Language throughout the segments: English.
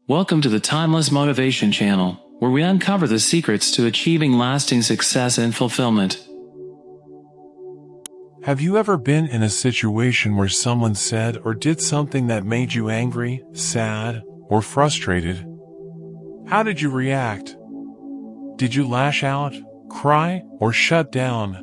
Welcome to the Timeless Motivation Channel, where we uncover the secrets to achieving lasting success and fulfillment. Have you ever been in a situation where someone said or did something that made you angry, sad, or frustrated? How did you react? Did you lash out, cry, or shut down?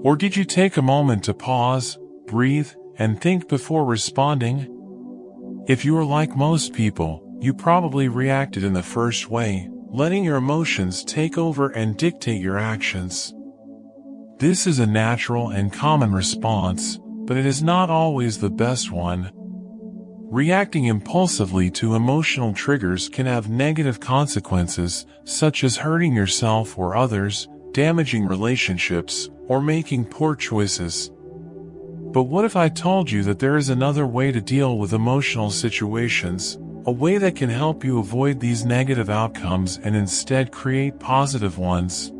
Or did you take a moment to pause, breathe, and think before responding? If you are like most people, you probably reacted in the first way, letting your emotions take over and dictate your actions. This is a natural and common response, but it is not always the best one. Reacting impulsively to emotional triggers can have negative consequences, such as hurting yourself or others, damaging relationships, or making poor choices. But what if I told you that there is another way to deal with emotional situations, a way that can help you avoid these negative outcomes and instead create positive ones?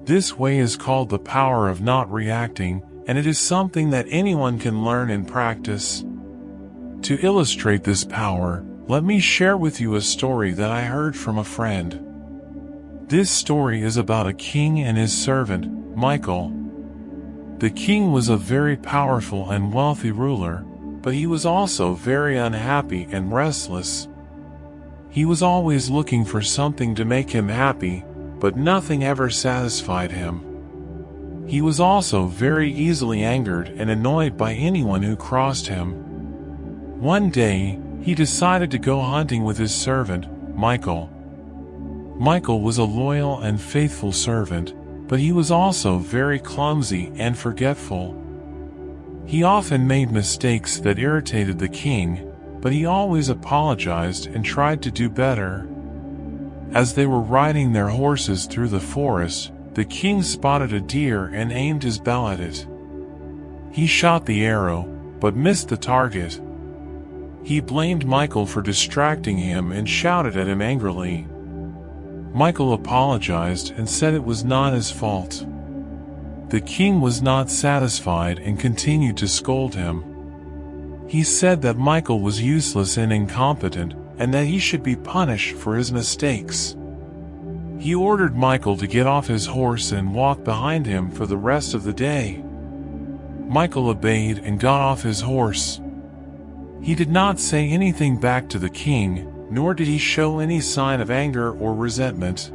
This way is called the power of not reacting, and it is something that anyone can learn and practice. To illustrate this power, let me share with you a story that I heard from a friend. This story is about a king and his servant, Michael. The king was a very powerful and wealthy ruler, but he was also very unhappy and restless. He was always looking for something to make him happy, but nothing ever satisfied him. He was also very easily angered and annoyed by anyone who crossed him. One day, he decided to go hunting with his servant, Michael. Michael was a loyal and faithful servant, but he was also very clumsy and forgetful. He often made mistakes that irritated the king, but he always apologized and tried to do better. As they were riding their horses through the forest, the king spotted a deer and aimed his bow at it. He shot the arrow, but missed the target. He blamed Michael for distracting him and shouted at him angrily. Michael apologized and said it was not his fault. The king was not satisfied and continued to scold him. He said that Michael was useless and incompetent, and that he should be punished for his mistakes. He ordered Michael to get off his horse and walk behind him for the rest of the day. Michael obeyed and got off his horse. He did not say anything back to the king, nor did he show any sign of anger or resentment.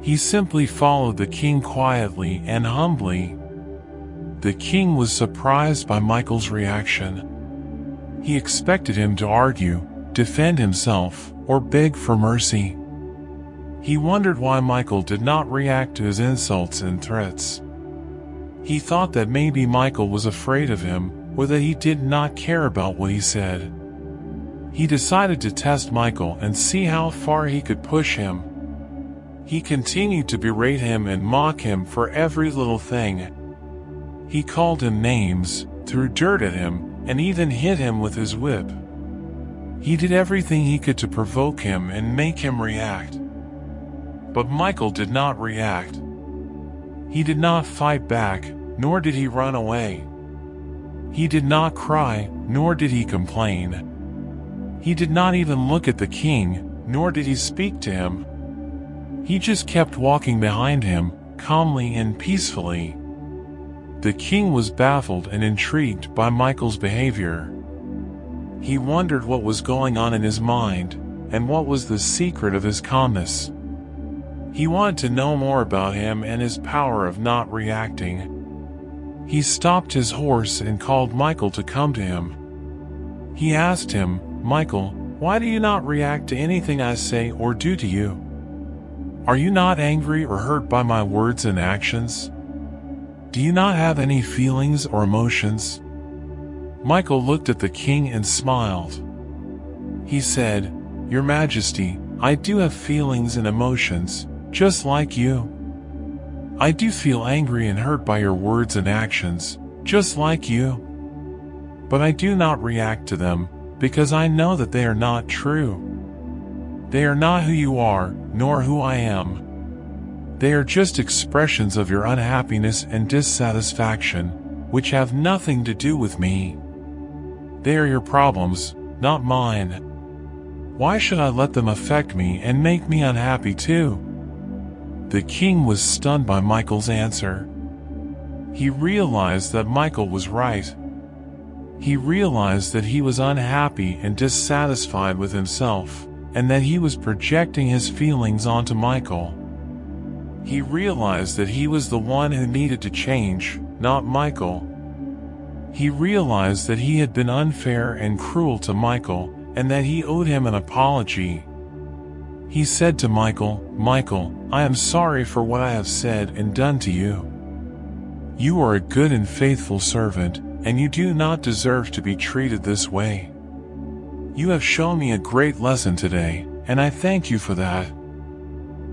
He simply followed the king quietly and humbly. The king was surprised by Michael's reaction. He expected him to argue, defend himself, or beg for mercy. He wondered why Michael did not react to his insults and threats. He thought that maybe Michael was afraid of him, or that he did not care about what he said. He decided to test Michael and see how far he could push him. He continued to berate him and mock him for every little thing. He called him names, threw dirt at him, and even hit him with his whip. He did everything he could to provoke him and make him react. But Michael did not react. He did not fight back, nor did he run away. He did not cry, nor did he complain. He did not even look at the king, nor did he speak to him. He just kept walking behind him, calmly and peacefully. The king was baffled and intrigued by Michael's behavior. He wondered what was going on in his mind, and what was the secret of his calmness. He wanted to know more about him and his power of not reacting. He stopped his horse and called Michael to come to him. He asked him, "Michael, why do you not react to anything I say or do to you? Are you not angry or hurt by my words and actions? Do you not have any feelings or emotions?" Michael looked at the king and smiled. He said, "Your Majesty, I do have feelings and emotions, just like you. I do feel angry and hurt by your words and actions, just like you. But I do not react to them, because I know that they are not true. They are not who you are, nor who I am. They are just expressions of your unhappiness and dissatisfaction, which have nothing to do with me. They are your problems, not mine. Why should I let them affect me and make me unhappy too? The king was stunned by Michael's answer. He realized that Michael was right. He realized that he was unhappy and dissatisfied with himself, and that he was projecting his feelings onto Michael. He realized that he was the one who needed to change, not Michael. He realized that he had been unfair and cruel to Michael, and that he owed him an apology. He said to Michael, "Michael, I am sorry for what I have said and done to you. You are a good and faithful servant, and you do not deserve to be treated this way. You have shown me a great lesson today, and I thank you for that.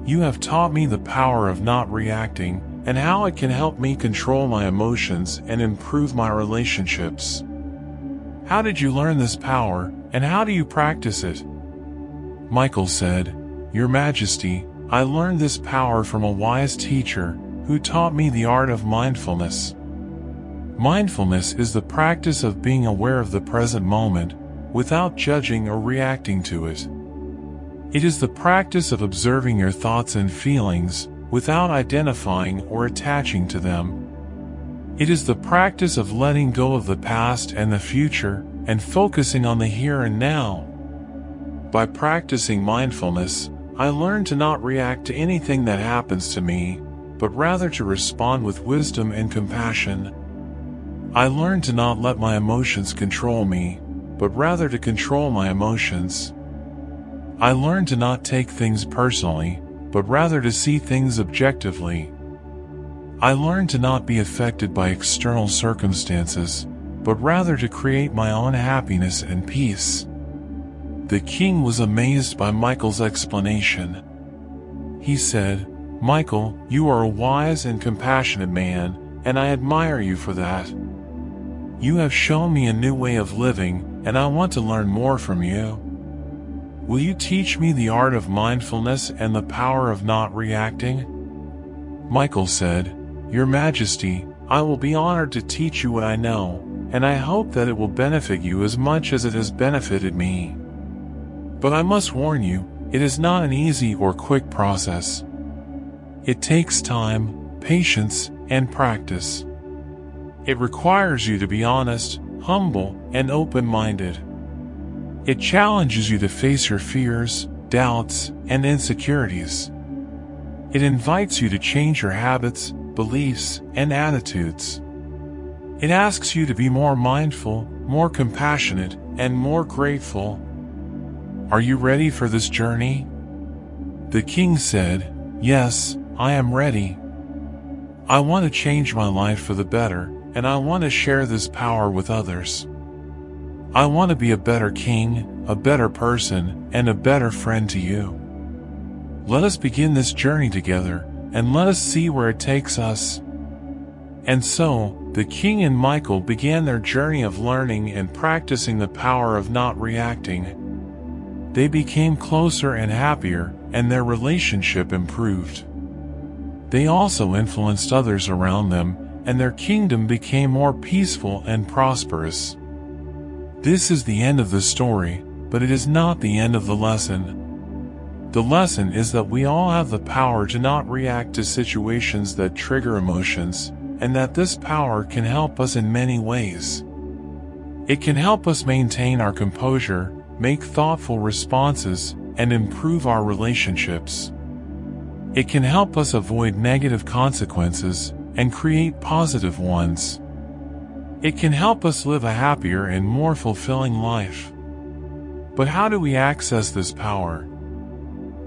You have taught me the power of not reacting, and how it can help me control my emotions and improve my relationships. How did you learn this power, and how do you practice it?" Michael said, "Your Majesty, I learned this power from a wise teacher who taught me the art of mindfulness. Mindfulness is the practice of being aware of the present moment without judging or reacting to it. It is the practice of observing your thoughts and feelings without identifying or attaching to them. It is the practice of letting go of the past and the future and focusing on the here and now. By practicing mindfulness, I learned to not react to anything that happens to me, but rather to respond with wisdom and compassion. I learned to not let my emotions control me, but rather to control my emotions. I learned to not take things personally, but rather to see things objectively. I learned to not be affected by external circumstances, but rather to create my own happiness and peace." The king was amazed by Michael's explanation. He said, "Michael, you are a wise and compassionate man, and I admire you for that. You have shown me a new way of living, and I want to learn more from you. Will you teach me the art of mindfulness and the power of not reacting?" Michael said, "Your Majesty, I will be honored to teach you what I know, and I hope that it will benefit you as much as it has benefited me. But I must warn you, it is not an easy or quick process. It takes time, patience, and practice. It requires you to be honest, humble, and open-minded. It challenges you to face your fears, doubts, and insecurities. It invites you to change your habits, beliefs, and attitudes. It asks you to be more mindful, more compassionate, and more grateful. Are you ready for this journey?" The king said, "Yes, I am ready. I want to change my life for the better, and I want to share this power with others. I want to be a better king, a better person, and a better friend to you. Let us begin this journey together, and let us see where it takes us." And so, the king and Michael began their journey of learning and practicing the power of not reacting. They became closer and happier, and their relationship improved. They also influenced others around them, and their kingdom became more peaceful and prosperous. This is the end of the story, but it is not the end of the lesson. The lesson is that we all have the power to not react to situations that trigger emotions, and that this power can help us in many ways. It can help us maintain our composure, make thoughtful responses, and improve our relationships. It can help us avoid negative consequences and create positive ones. It can help us live a happier and more fulfilling life. But how do we access this power?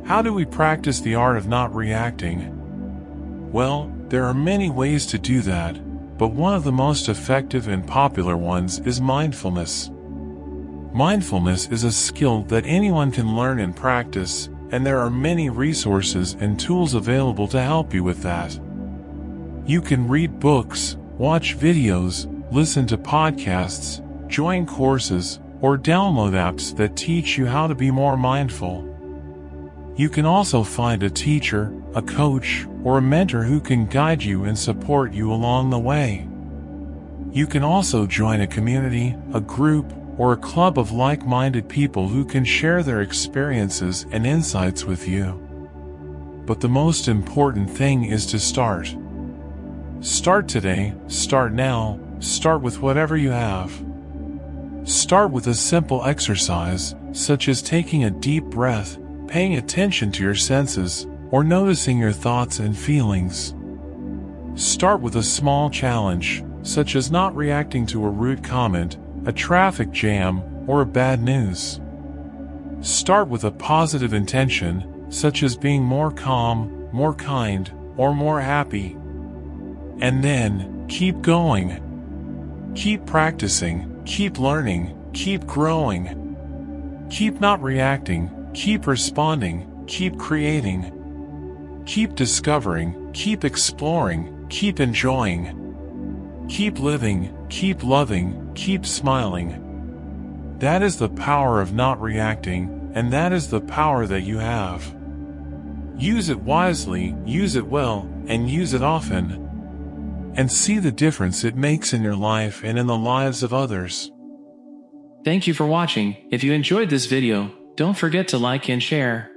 How do we practice the art of not reacting? Well, there are many ways to do that, but one of the most effective and popular ones is mindfulness. Mindfulness is a skill that anyone can learn and practice, and there are many resources and tools available to help you with that. You can read books, watch videos, listen to podcasts, join courses, or download apps that teach you how to be more mindful. You can also find a teacher, a coach, or a mentor who can guide you and support you along the way. You can also join a community, a group, or a club of like-minded people who can share their experiences and insights with you. But the most important thing is to start. Start today, start now, start with whatever you have. Start with a simple exercise, such as taking a deep breath, paying attention to your senses, or noticing your thoughts and feelings. Start with a small challenge, such as not reacting to a rude comment, a traffic jam, or bad news. Start with a positive intention, such as being more calm, more kind, or more happy. And then, keep going. Keep practicing, keep learning, keep growing. Keep not reacting, keep responding, keep creating. Keep discovering, keep exploring, keep enjoying. Keep living, keep loving, keep smiling. That is the power of not reacting, and that is the power that you have. Use it wisely, use it well, and use it often. And see the difference it makes in your life and in the lives of others. Thank you for watching. If you enjoyed this video, don't forget to like and share.